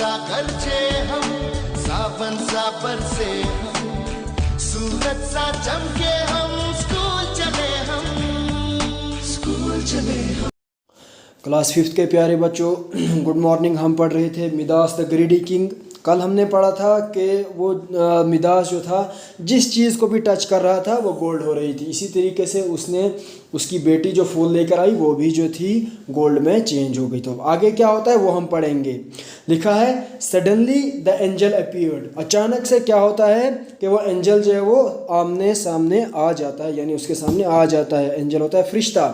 सा गरजे हम, सावन सा बरसे हम, सूरज सा चमके हम, स्कूल चले हम। क्लास 5th के प्यारे बच्चों, गुड मॉर्निंग। हम पढ़ रहे थे मिदास द ग्रीडी किंग। कल हमने पढ़ा था कि वो मिदास जो था जिस चीज़ को भी टच कर रहा था वो गोल्ड हो रही थी। इसी तरीके से उसकी बेटी जो फूल लेकर आई वो भी जो थी गोल्ड में चेंज हो गई। तो आगे क्या होता है वो हम पढ़ेंगे। लिखा है सडनली द एंजल अपीयर्ड। अचानक से क्या होता है कि वो एंजल जो है वो आमने सामने आ जाता है, यानी उसके सामने आ जाता है। एंजल होता है फरिश्ता।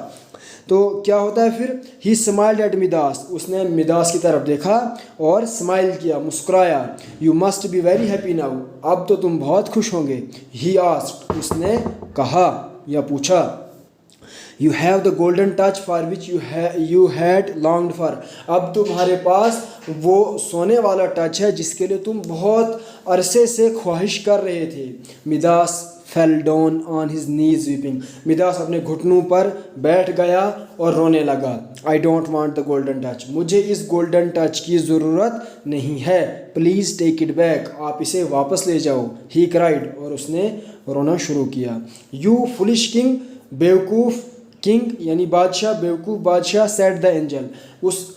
तो क्या होता है फिर? ही स्माइल्ड एट मिदास। उसने मिदास की तरफ देखा और स्माइल किया, मुस्कुराया। You must be very happy now. अब तो तुम बहुत खुश होंगे। He asked. उसने कहा या पूछा। You have the golden touch for which you had longed for. अब तुम्हारे पास वो सोने वाला टच है जिसके लिए तुम बहुत अरसे से ख्वाहिश कर रहे थे। Midas fell down on his knees weeping. Midas अपने घुटनों पर बैठ गया और रोने लगा। I don't want the golden touch. मुझे इस गोल्डन टच की ज़रूरत नहीं है। Please take it back. आप इसे वापस ले जाओ। He cried. और उसने रोना शुरू किया। You foolish king. बेवकूफ़ किंग यानी बादशाह, बेवकूफ़ बादशाह। Said the angel. उस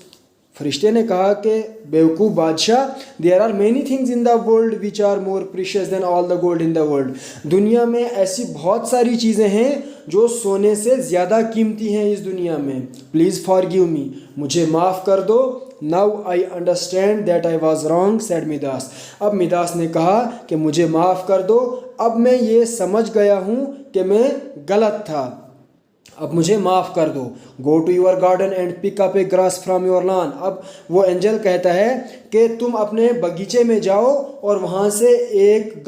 फरिश्ते ने कहा कि बेवकूफ़ बादशाह, there are many things in the world which are more precious than all the gold in the world. दुनिया में ऐसी बहुत सारी चीज़ें हैं जो सोने से ज़्यादा कीमती हैं इस दुनिया में। Please forgive me. मुझे माफ़ कर दो। Now I understand that I was wrong said Midas. अब मिदास ने कहा कि मुझे माफ़ कर दो, अब मैं ये समझ गया हूँ कि मैं गलत था, अब मुझे माफ़ कर दो। Go to your garden and pick up a grass from your lawn. अब वो एंजल कहता है कि तुम अपने बगीचे में जाओ और वहाँ से एक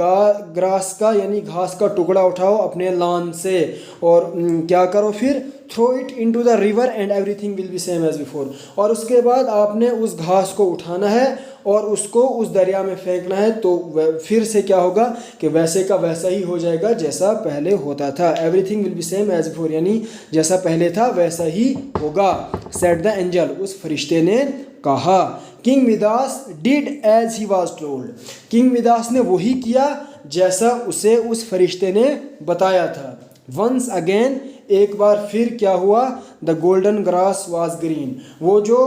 ग्रास का यानी घास का टुकड़ा उठाओ अपने लॉन से, और क्या करो फिर? Throw it into the river and everything will be same as before. और उसके बाद आपने उस घास को उठाना है और उसको उस दरिया में फेंकना है। तो फिर से क्या होगा कि वैसे का वैसा ही हो जाएगा जैसा पहले होता था। Everything will be same as before, यानी जैसा पहले था वैसा ही होगा। Said the angel. उस फरिश्ते ने कहा। King Midas did as he was told. King Midas ने वही किया जैसा उसे उस फरिश्ते ने बताया था। वंस अगेन, एक बार फिर क्या हुआ? The golden grass was green. वो जो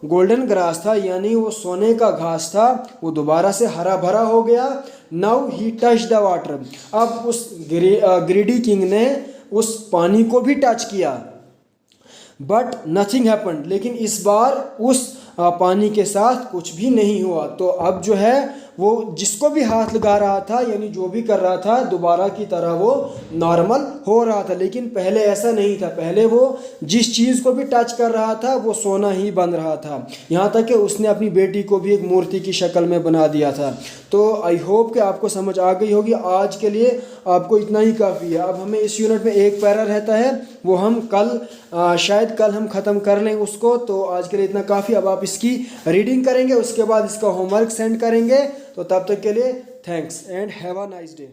गोल्डन ग्रास था यानी वो सोने का घास था वो दोबारा से हरा भरा हो गया। Now he touch the water. अब उस ग्रीडी किंग ने उस पानी को भी टच किया। But nothing happened. लेकिन इस बार उस पानी के साथ कुछ भी नहीं हुआ। तो अब जो है वो जिसको भी हाथ लगा रहा था यानी जो भी कर रहा था दोबारा की तरह वो नॉर्मल हो रहा था। लेकिन पहले ऐसा नहीं था। पहले वो जिस चीज़ को भी टच कर रहा था वो सोना ही बन रहा था। यहाँ तक कि उसने अपनी बेटी को भी एक मूर्ति की शक्ल में बना दिया था। तो आई होप कि आपको समझ आ गई होगी। आज के लिए आपको इतना ही काफ़ी है। अब हमें इस यूनिट में एक पैरा रहता है, वो हम कल शायद कल हम ख़त्म कर लें उसको। तो आज के लिए इतना काफ़ी। अब आप इसकी रीडिंग करेंगे, उसके बाद इसका होमवर्क सेंड करेंगे। तो तब तक के लिए thanks and have a nice day.